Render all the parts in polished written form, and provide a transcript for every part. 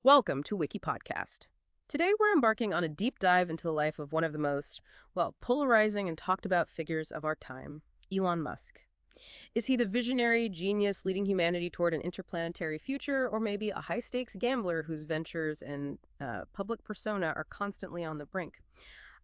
Welcome to WikiPodcast. Today we're embarking on a deep dive into the life of one of the most, polarizing and talked about figures of our time, Elon Musk. Is he the visionary genius leading humanity toward an interplanetary future, or maybe a high-stakes gambler whose ventures and public persona are constantly on the brink?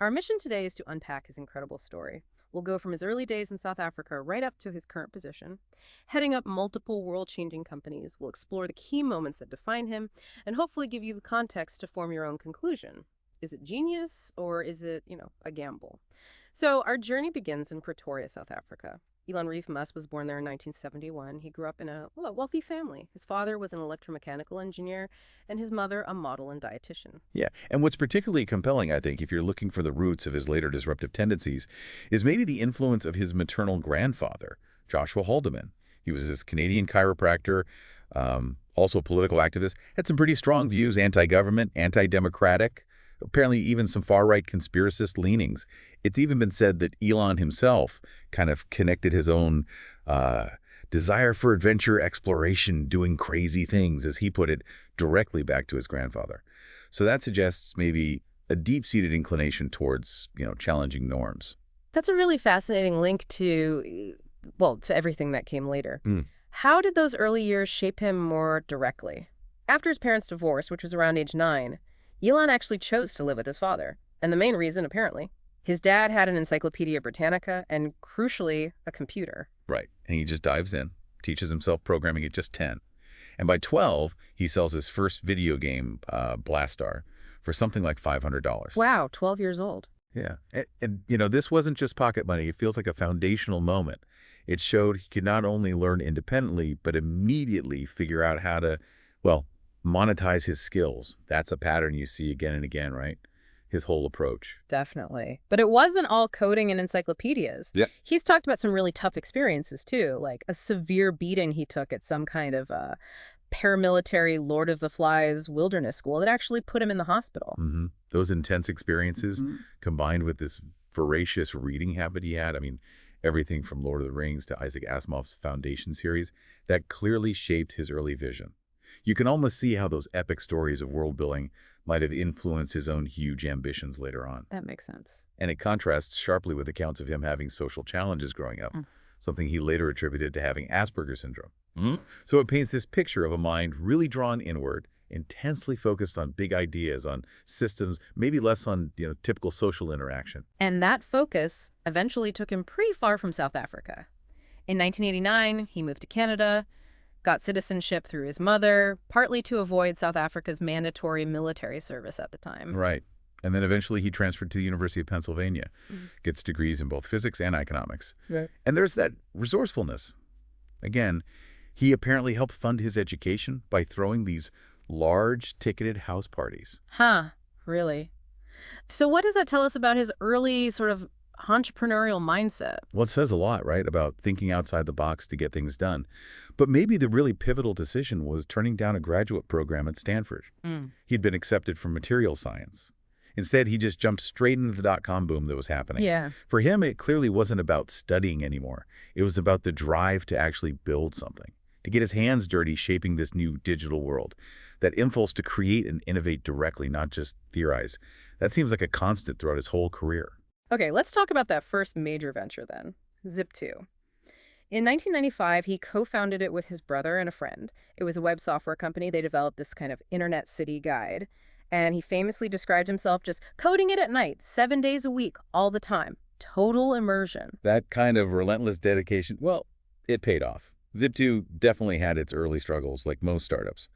Our mission today is to unpack his incredible story. We'll go from his early days in South Africa right up to his current position. Heading up multiple world-changing companies, we'll explore the key moments that define him and hopefully give you the context to form your own conclusion. Is it genius or is it, a gamble? So our journey begins in Pretoria, South Africa. Elon Reeve Musk was born there in 1971. He grew up in a wealthy family. His father was an electromechanical engineer and his mother a model and dietitian. Yeah, and what's particularly compelling, I think, if you're looking for the roots of his later disruptive tendencies, is maybe the influence of his maternal grandfather, Joshua Haldeman. He was this Canadian chiropractor, also a political activist, had some pretty strong views, anti-government, anti-democratic, apparently even some far-right conspiracist leanings. It's even been said that Elon himself kind of connected his own desire for adventure, exploration, doing crazy things, as he put it, directly back to his grandfather. So that suggests maybe a deep-seated inclination towards, challenging norms. That's a really fascinating link to everything that came later. How did those early years shape him more directly? After his parents' divorce, which was around age 9, Elon actually chose to live with his father. And the main reason, apparently, his dad had an Encyclopedia Britannica and, crucially, a computer. Right, and he just dives in, teaches himself programming at just 10. And by 12, he sells his first video game, Blastar, for something like $500. Wow, 12 years old. Yeah, and this wasn't just pocket money. It feels like a foundational moment. It showed he could not only learn independently, but immediately figure out how to, monetize his skills. That's a pattern you see again and again, right? His whole approach. Definitely. But it wasn't all coding and encyclopedias. Yeah. He's talked about some really tough experiences, too, like a severe beating he took at some kind of paramilitary Lord of the Flies wilderness school that actually put him in the hospital. Those intense experiences combined with this voracious reading habit he had, everything from Lord of the Rings to Isaac Asimov's Foundation series, that clearly shaped his early vision. You can almost see how those epic stories of world building might have influenced his own huge ambitions later on. That makes sense. And it contrasts sharply with accounts of him having social challenges growing up, something he later attributed to having Asperger's syndrome. So it paints this picture of a mind really drawn inward, intensely focused on big ideas, on systems, maybe less on typical social interaction. And that focus eventually took him pretty far from South Africa. In 1989, he moved to Canada, got citizenship through his mother, partly to avoid South Africa's mandatory military service at the time. Right. And then eventually he transferred to the University of Pennsylvania, gets degrees in both physics and economics. Right. And there's that resourcefulness. Again, he apparently helped fund his education by throwing these large ticketed house parties. Huh, really? So what does that tell us about his early sort of entrepreneurial mindset? Well, it says a lot, right, about thinking outside the box to get things done. But maybe the really pivotal decision was turning down a graduate program at Stanford. He'd been accepted for material science. Instead, he just jumped straight into the dot-com boom that was happening. Yeah. For him, it clearly wasn't about studying anymore. It was about the drive to actually build something, to get his hands dirty shaping this new digital world. That impulse to create and innovate directly, not just theorize. That seems like a constant throughout his whole career. Okay, let's talk about that first major venture then, Zip2. In 1995, he co-founded it with his brother and a friend. It was a web software company. They developed this kind of internet city guide. And he famously described himself just coding it at night, 7 days a week, all the time. Total immersion. That kind of relentless dedication, well, it paid off. Zip2 definitely had its early struggles, like most startups.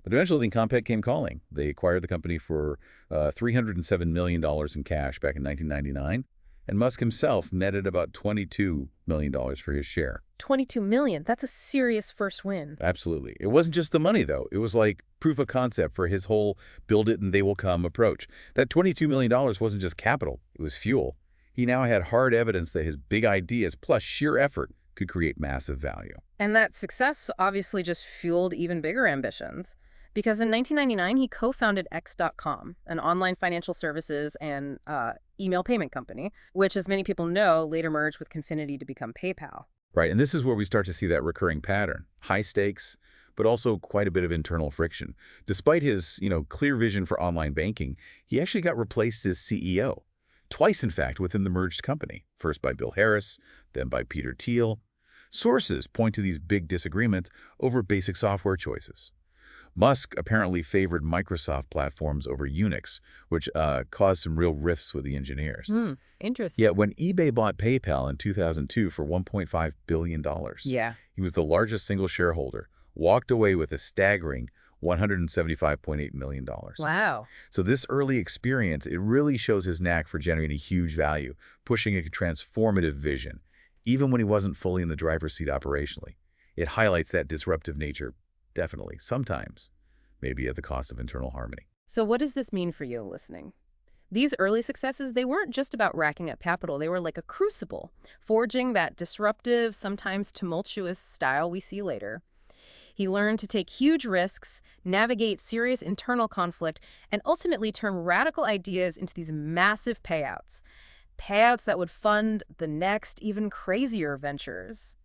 But eventually, Compaq came calling. They acquired the company for $307 million in cash back in 1999. And Musk himself netted about $22 million for his share. $22 million. That's a serious first win. Absolutely. It wasn't just the money, though. It was like proof of concept for his whole build it and they will come approach. That $22 million wasn't just capital. It was fuel. He now had hard evidence that his big ideas plus sheer effort could create massive value. And that success obviously just fueled even bigger ambitions. Because in 1999, he co-founded X.com, an online financial services and email payment company, which, as many people know, later merged with Confinity to become PayPal. Right, and this is where we start to see that recurring pattern. High stakes, but also quite a bit of internal friction. Despite his, clear vision for online banking, he actually got replaced as CEO. Twice, in fact, within the merged company. First by Bill Harris, then by Peter Thiel. Sources point to these big disagreements over basic software choices. Musk apparently favored Microsoft platforms over Unix, which caused some real rifts with the engineers. Interesting. Yet when eBay bought PayPal in 2002 for $1.5 billion, Yeah. he was the largest single shareholder, walked away with a staggering $175.8 million. Wow. So this early experience, it really shows his knack for generating huge value, pushing a transformative vision, even when he wasn't fully in the driver's seat operationally. It highlights that disruptive nature, definitely, sometimes, maybe at the cost of internal harmony. So what does this mean for you listening? These early successes, they weren't just about racking up capital. They were like a crucible, forging that disruptive, sometimes tumultuous style we see later. He learned to take huge risks, navigate serious internal conflict, and ultimately turn radical ideas into these massive payouts. Payouts that would fund the next, even crazier ventures.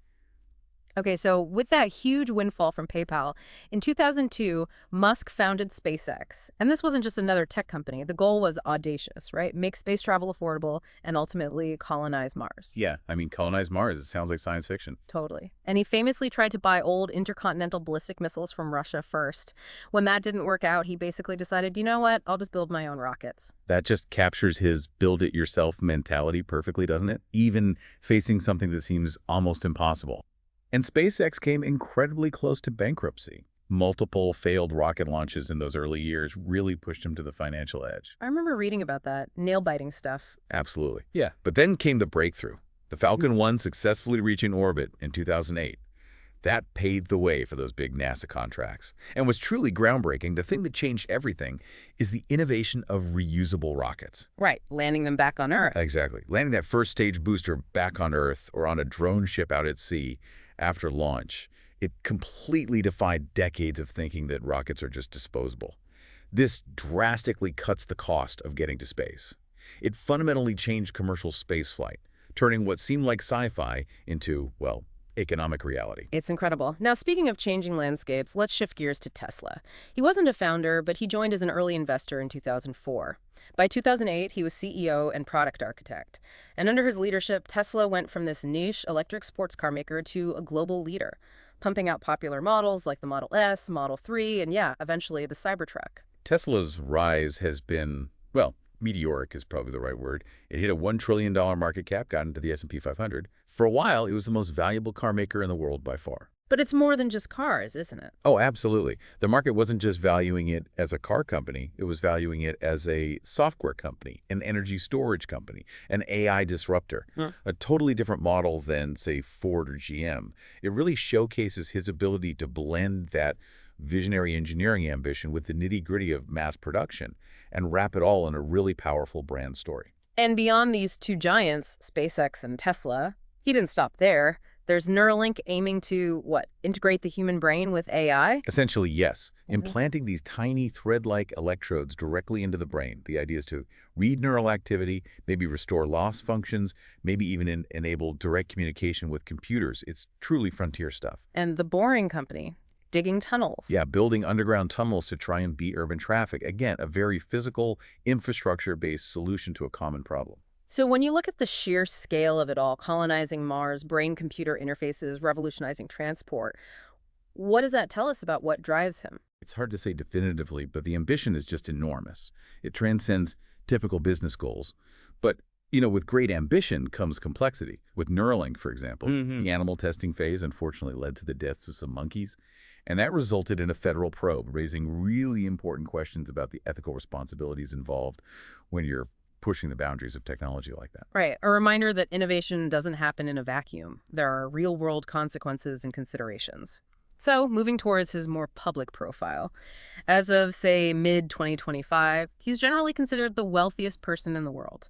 Okay, so with that huge windfall from PayPal, in 2002, Musk founded SpaceX. And this wasn't just another tech company. The goal was audacious, right? Make space travel affordable and ultimately colonize Mars. Yeah, colonize Mars, it sounds like science fiction. Totally. And he famously tried to buy old intercontinental ballistic missiles from Russia first. When that didn't work out, he basically decided, you know what, I'll just build my own rockets. That just captures his build-it-yourself mentality perfectly, doesn't it? Even facing something that seems almost impossible. And SpaceX came incredibly close to bankruptcy. Multiple failed rocket launches in those early years really pushed him to the financial edge. I remember reading about that, nail-biting stuff. Absolutely. Yeah. But then came the breakthrough. The Falcon 1 successfully reaching orbit in 2008. That paved the way for those big NASA contracts. And what's truly groundbreaking, the thing that changed everything, is the innovation of reusable rockets. Right, landing them back on Earth. Exactly. Landing that first stage booster back on Earth or on a drone ship out at sea after launch, it completely defied decades of thinking that rockets are just disposable. This drastically cuts the cost of getting to space. It fundamentally changed commercial spaceflight, turning what seemed like sci-fi into, well, economic reality. It's incredible. Now, speaking of changing landscapes, let's shift gears to Tesla. He wasn't a founder, but he joined as an early investor in 2004. By 2008, he was CEO and product architect. And under his leadership, Tesla went from this niche electric sports car maker to a global leader, pumping out popular models like the Model S, Model 3, and yeah, eventually the Cybertruck. Tesla's rise has been, well, meteoric is probably the right word. It hit a $1 trillion market cap, got into the S&P 500. For a while, it was the most valuable car maker in the world by far. But it's more than just cars, isn't it? Oh, absolutely. The market wasn't just valuing it as a car company. It was valuing it as a software company, an energy storage company, an AI disruptor, a totally different model than, say, Ford or GM. It really showcases his ability to blend that visionary engineering ambition with the nitty-gritty of mass production and wrap it all in a really powerful brand story. And beyond these two giants, SpaceX and Tesla, he didn't stop there. There's Neuralink aiming to, integrate the human brain with AI? Essentially, yes. Implanting these tiny thread-like electrodes directly into the brain. The idea is to read neural activity, maybe restore lost functions, maybe even enable direct communication with computers. It's truly frontier stuff. And the Boring Company, digging tunnels. Yeah, building underground tunnels to try and beat urban traffic. Again, a very physical, infrastructure-based solution to a common problem. So when you look at the sheer scale of it all, colonizing Mars, brain-computer interfaces, revolutionizing transport, what does that tell us about what drives him? It's hard to say definitively, but the ambition is just enormous. It transcends typical business goals. But, with great ambition comes complexity. With Neuralink, for example, the animal testing phase unfortunately led to the deaths of some monkeys. And that resulted in a federal probe, raising really important questions about the ethical responsibilities involved when you're pushing the boundaries of technology like that. Right. A reminder that innovation doesn't happen in a vacuum. There are real-world consequences and considerations. So, moving towards his more public profile. As of, say, mid-2025, he's generally considered the wealthiest person in the world.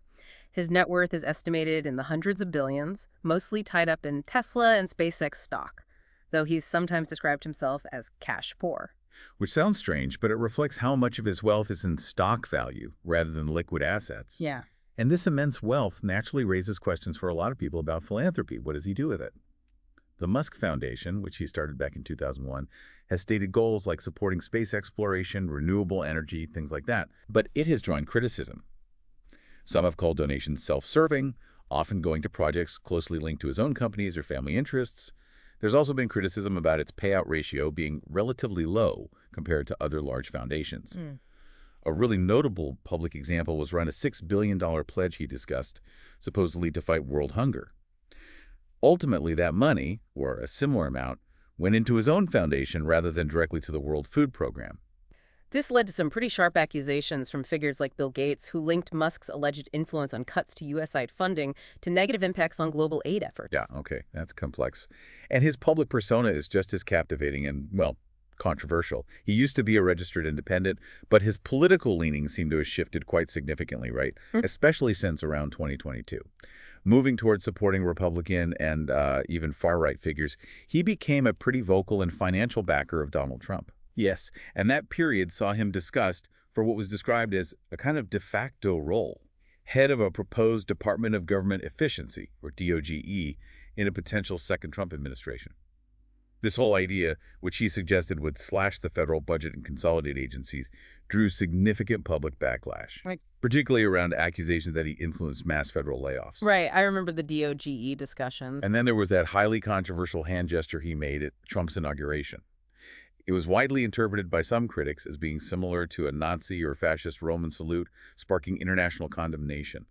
His net worth is estimated in the hundreds of billions, mostly tied up in Tesla and SpaceX stock, though he's sometimes described himself as cash poor. Which sounds strange, but it reflects how much of his wealth is in stock value rather than liquid assets. Yeah. And this immense wealth naturally raises questions for a lot of people about philanthropy. What does he do with it? The Musk Foundation, which he started back in 2001, has stated goals like supporting space exploration, renewable energy, things like that. But it has drawn criticism. Some have called donations self-serving, often going to projects closely linked to his own companies or family interests. There's also been criticism about its payout ratio being relatively low compared to other large foundations. A really notable public example was around a $6 billion pledge he discussed, supposedly to fight world hunger. Ultimately, that money, or a similar amount, went into his own foundation rather than directly to the World Food Program. This led to some pretty sharp accusations from figures like Bill Gates, who linked Musk's alleged influence on cuts to USAID funding to negative impacts on global aid efforts. Yeah, okay, that's complex. And his public persona is just as captivating and, well, controversial. He used to be a registered independent, but his political leanings seem to have shifted quite significantly, right? Especially since around 2022. Moving towards supporting Republican and even far-right figures, he became a pretty vocal and financial backer of Donald Trump. Yes, and that period saw him discussed for what was described as a kind of de facto role, head of a proposed Department of Government Efficiency, or DOGE, in a potential second Trump administration. This whole idea, which he suggested would slash the federal budget and consolidate agencies, drew significant public backlash, particularly around accusations that he influenced mass federal layoffs. Right. I remember the DOGE discussions. And then there was that highly controversial hand gesture he made at Trump's inauguration. It was widely interpreted by some critics as being similar to a Nazi or fascist Roman salute, sparking international condemnation.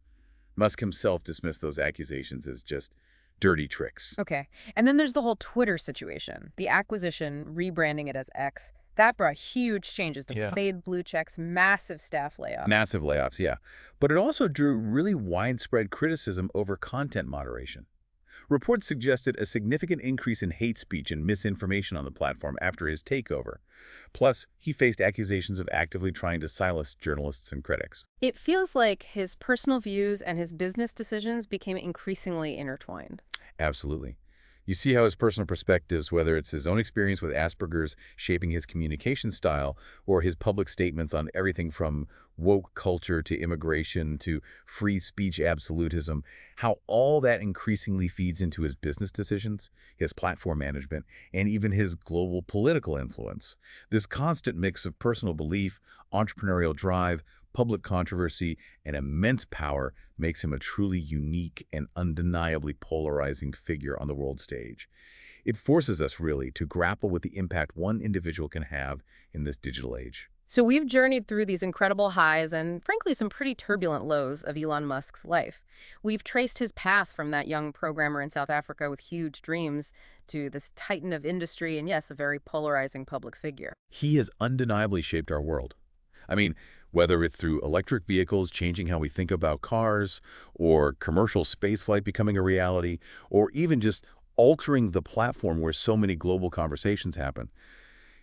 Musk himself dismissed those accusations as just dirty tricks. Okay. And then there's the whole Twitter situation. The acquisition, rebranding it as X, that brought huge changes. The paid blue checks, massive staff layoffs. Massive layoffs, yeah. But it also drew really widespread criticism over content moderation. Reports suggested a significant increase in hate speech and misinformation on the platform after his takeover. Plus, he faced accusations of actively trying to silence journalists and critics. It feels like his personal views and his business decisions became increasingly intertwined. Absolutely. You see how his personal perspectives, whether it's his own experience with Asperger's shaping his communication style, or his public statements on everything from woke culture to immigration to free speech absolutism, how all that increasingly feeds into his business decisions, his platform management, and even his global political influence. This constant mix of personal belief, entrepreneurial drive, public controversy, and immense power makes him a truly unique and undeniably polarizing figure on the world stage. It forces us, really, to grapple with the impact one individual can have in this digital age. So we've journeyed through these incredible highs and, frankly, some pretty turbulent lows of Elon Musk's life. We've traced his path from that young programmer in South Africa with huge dreams to this titan of industry and, yes, a very polarizing public figure. He has undeniably shaped our world. I mean, whether it's through electric vehicles changing how we think about cars, or commercial spaceflight becoming a reality, or even just altering the platform where so many global conversations happen.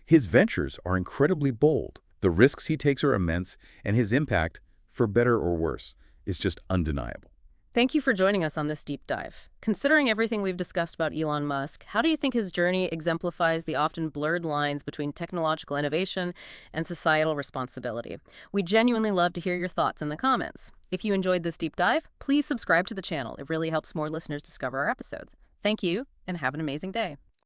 His ventures are incredibly bold. The risks he takes are immense, and his impact, for better or worse, is just undeniable. Thank you for joining us on this deep dive. Considering everything we've discussed about Elon Musk, how do you think his journey exemplifies the often blurred lines between technological innovation and societal responsibility? We genuinely love to hear your thoughts in the comments. If you enjoyed this deep dive, please subscribe to the channel. It really helps more listeners discover our episodes. Thank you, and have an amazing day.